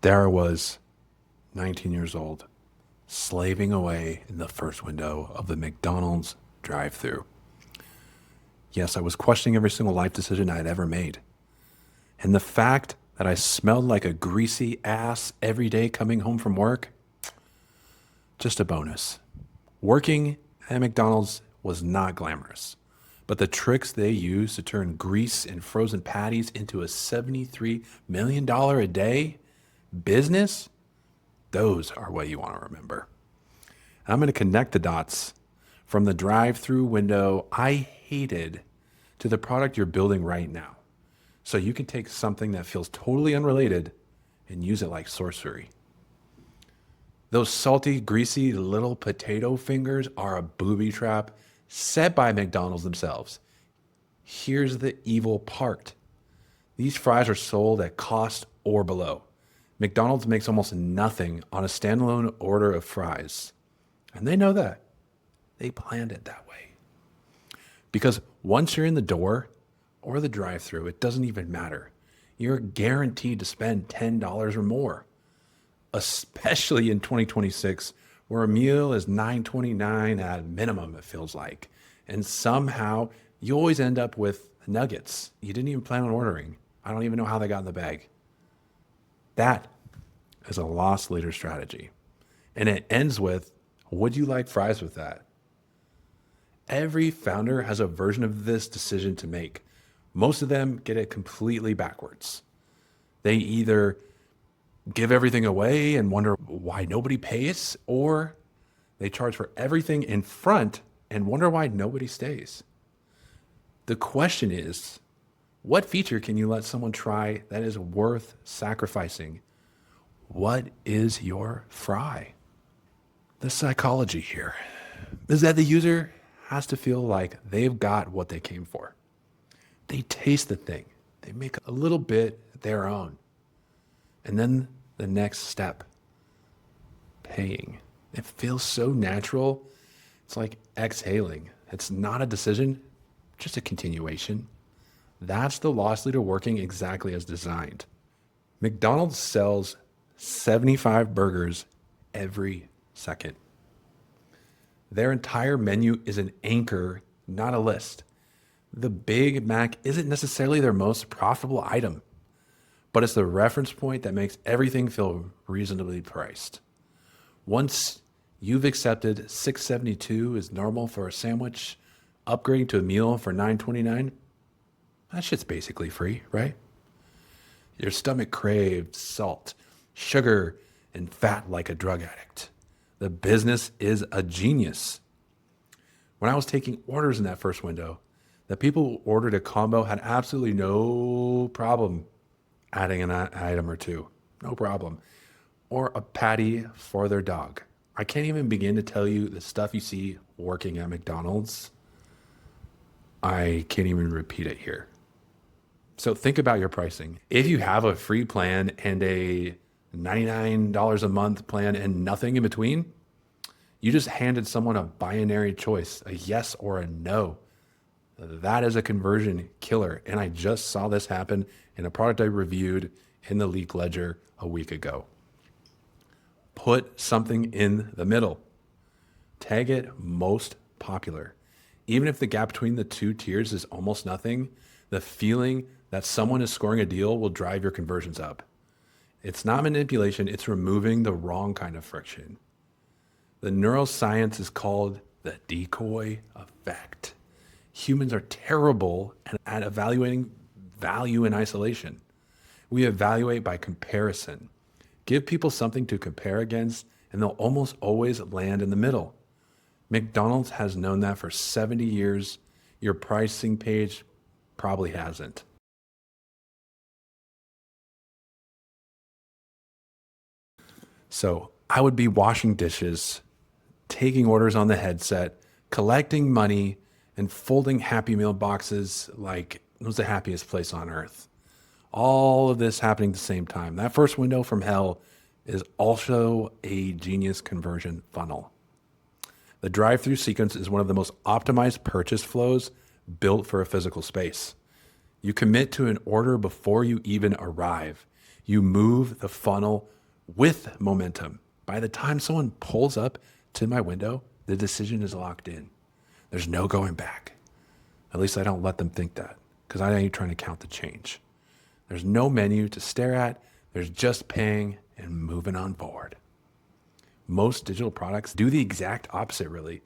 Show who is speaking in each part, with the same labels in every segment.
Speaker 1: Darr was 19 years old, slaving away in the first window of the McDonald's drive-thru. Yes, I was questioning every single life decision I had ever made. And the fact that I smelled like a greasy ass every day coming home from work, just a bonus. Working at McDonald's was not glamorous, but the tricks they use to turn grease and frozen patties into a $73 million a day business, those are what you want to remember. And I'm going to connect the dots from the drive-through window I hated to the product you're building right now. So you can take something that feels totally unrelated and use it like sorcery. Those salty, greasy little potato fingers are a booby trap set by McDonald's themselves. Here's the evil part. These fries are sold at cost or below. McDonald's makes almost nothing on a standalone order of fries. And they know that. They planned it that way. Because once you're in the door or the drive-thru, it doesn't even matter. You're guaranteed to spend $10 or more, especially in 2026, where a meal is $9.29 at minimum, it feels like. And somehow you always end up with nuggets you didn't even plan on ordering. I don't even know how they got in the bag. That is a loss leader strategy. And it ends with, would you like fries with that? Every founder has a version of this decision to make. Most of them get it completely backwards. They either give everything away and wonder why nobody pays, or they charge for everything in front and wonder why nobody stays. The question is, what feature can you let someone try that is worth sacrificing? What is your fry? The psychology here is that the user has to feel like they've got what they came for. They taste the thing. They make a little bit their own. And then the next step, paying. It feels so natural. It's like exhaling. It's not a decision, just a continuation. That's the loss leader working exactly as designed. McDonald's sells 75 burgers every second. Their entire menu is an anchor, not a list. The Big Mac isn't necessarily their most profitable item, but it's the reference point that makes everything feel reasonably priced. Once you've accepted $6.72 is normal for a sandwich, upgrading to a meal for $9.29, that shit's basically free, right? Your stomach craves salt, sugar, and fat like a drug addict. The business is a genius. When I was taking orders in that first window, the people who ordered a combo had absolutely no problem adding an item or two. No problem. Or a patty for their dog. I can't even begin to tell you the stuff you see working at McDonald's. I can't even repeat it here. So think about your pricing. If you have a free plan and a $99 a month plan and nothing in between, you just handed someone a binary choice, a yes or a no. That is a conversion killer. And I just saw this happen in a product I reviewed in the Leak Ledger a week ago. Put something in the middle. Tag it most popular. Even if the gap between the two tiers is almost nothing, the feeling that someone is scoring a deal will drive your conversions up. It's not manipulation, it's removing the wrong kind of friction. The neuroscience is called the Decoy effect. Humans are terrible at evaluating value in isolation. We evaluate by comparison. Give people something to compare against, and they'll almost always land in the middle. McDonald's has known that for 70 years. Your pricing page probably hasn't. So I would be washing dishes, taking orders on the headset, collecting money, and folding Happy Meal boxes like it was the happiest place on earth. All of this happening at the same time. That first window from hell is also a genius conversion funnel. The drive-through sequence is one of the most optimized purchase flows built for a physical space. You commit to an order before you even arrive. You move the funnel with momentum. By the time someone pulls up to my window, the decision is locked in. There's no going back. At least I don't let them think that, because I ain't trying to count the change. There's no menu to stare at. There's just paying and moving on forward. Most digital products do the exact opposite, really.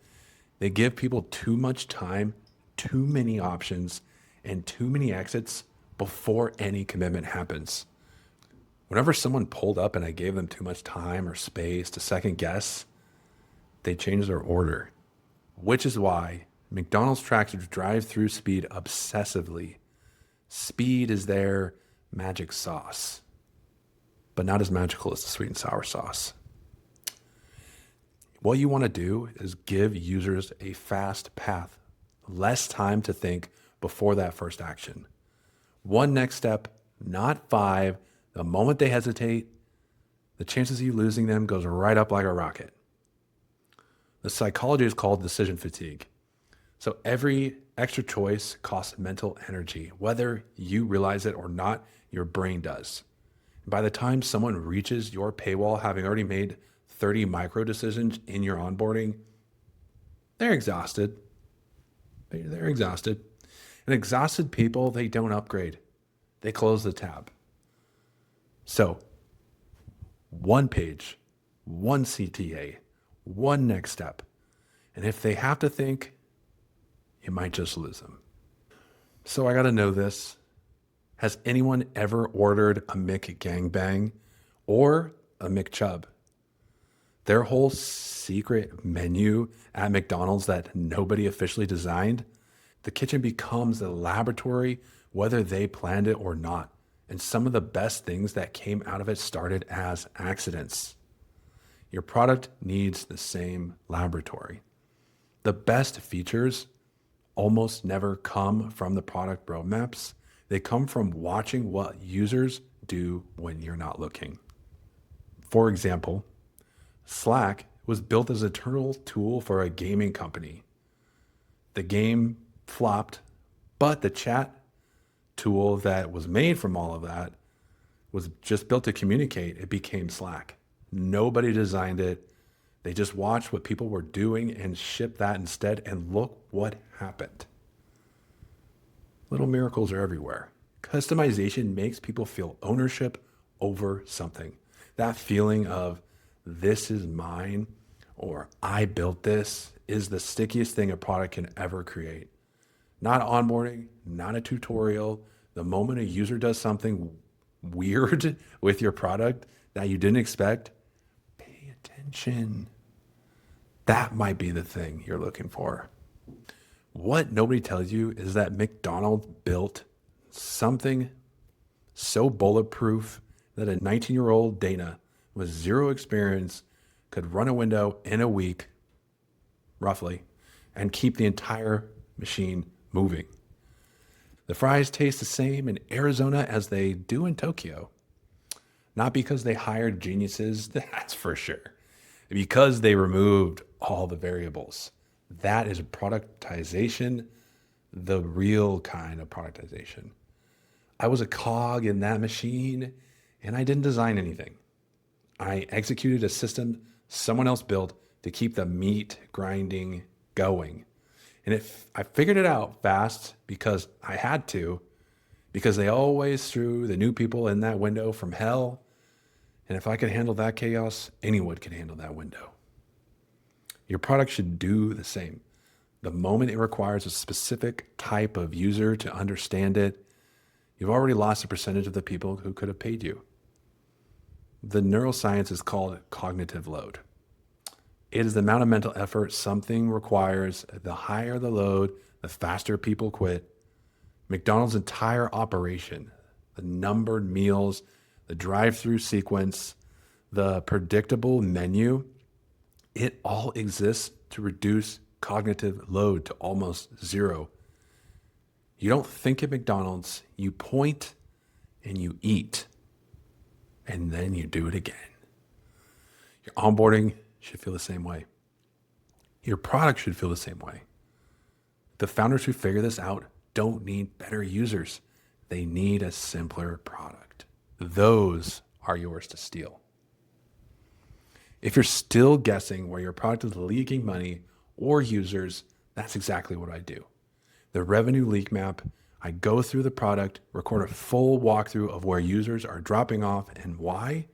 Speaker 1: They give people too much time, too many options, and too many exits before any commitment happens. Whenever someone pulled up and I gave them too much time or space to second guess, they changed their order, which is why McDonald's tracks drive-through speed obsessively. Speed is their magic sauce, but not as magical as the sweet and sour sauce. What you want to do is give users a fast path, less time to think before that first action. One next step, not 5. The moment they hesitate, the chances of you losing them goes right up like a rocket. The psychology is called decision fatigue. So every extra choice costs mental energy. Whether you realize it or not, your brain does. By the time someone reaches your paywall, having already made 30 micro decisions in your onboarding, they're exhausted. They're exhausted. And exhausted people, they don't upgrade. They close the tab. So, one page, one CTA, one next step. And if they have to think, you might just lose them. So I got to know this. Has anyone ever ordered a McGangbang or a McChub? Their whole secret menu at McDonald's that nobody officially designed, the kitchen becomes a laboratory whether they planned it or not. And some of the best things that came out of it started as accidents. Your product needs the same laboratory. The best features almost never come from the product roadmaps. They come from watching what users do when you're not looking. For example, Slack was built as an internal tool for a gaming company. The game flopped, but the chat tool that was made from all of that was just built to communicate. It became Slack. Nobody designed it. They just watched what people were doing and shipped that instead, and look what happened. Little miracles are everywhere. Customization makes people feel ownership over something. That feeling of this is mine or I built this is the stickiest thing a product can ever create. Not onboarding, not a tutorial. The moment a user does something weird with your product that you didn't expect, pay attention. That might be the thing you're looking for. What nobody tells you is that McDonald's built something so bulletproof that a 19-year-old Dana with zero experience could run a window in a week, roughly, and keep the entire machine moving. The fries taste the same in Arizona as they do in Tokyo. Not because they hired geniuses, that's for sure. Because they removed all the variables. That is productization, the real kind of productization. I was a cog in that machine, and I didn't design anything. I executed a system someone else built to keep the meat grinding going. And I figured it out fast because I had to, because they always threw the new people in that window from hell. And if I could handle that chaos, anyone could handle that window. Your product should do the same. The moment it requires a specific type of user to understand it, you've already lost a percentage of the people who could have paid you. The neuroscience is called cognitive load. It is the amount of mental effort something requires. The higher the load, the faster people quit. McDonald's entire operation, the numbered meals, the drive-through sequence, the predictable menu, it all exists to reduce cognitive load to almost zero. You don't think at McDonald's, you point and you eat, and then you do it again. Your onboarding should feel the same way. Your product should feel the same way. The founders who figure this out don't need better users. They need a simpler product. Those are yours to steal. If you're still guessing where your product is leaking money or users, that's exactly what I do. The revenue leak map, I go through the product, record a full walkthrough of where users are dropping off and why,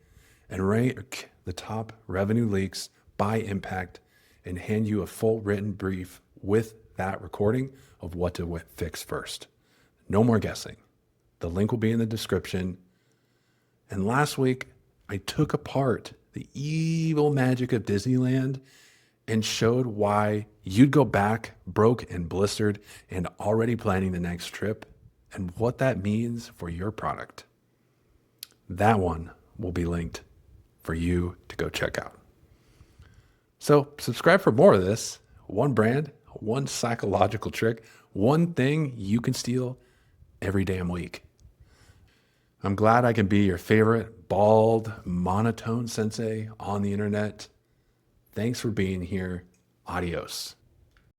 Speaker 1: and rank the top revenue leaks by impact and hand you a full written brief with that recording of what to fix first. No more guessing. The link will be in the description. And last week, I took apart the evil magic of Disneyland and showed why you'd go back broke and blistered and already planning the next trip and what that means for your product. That one will be linked for you to go check out. So subscribe for more of this. One brand, one psychological trick, one thing you can steal every damn week. I'm glad I can be your favorite bald, monotone sensei on the internet. Thanks for being here. Adios.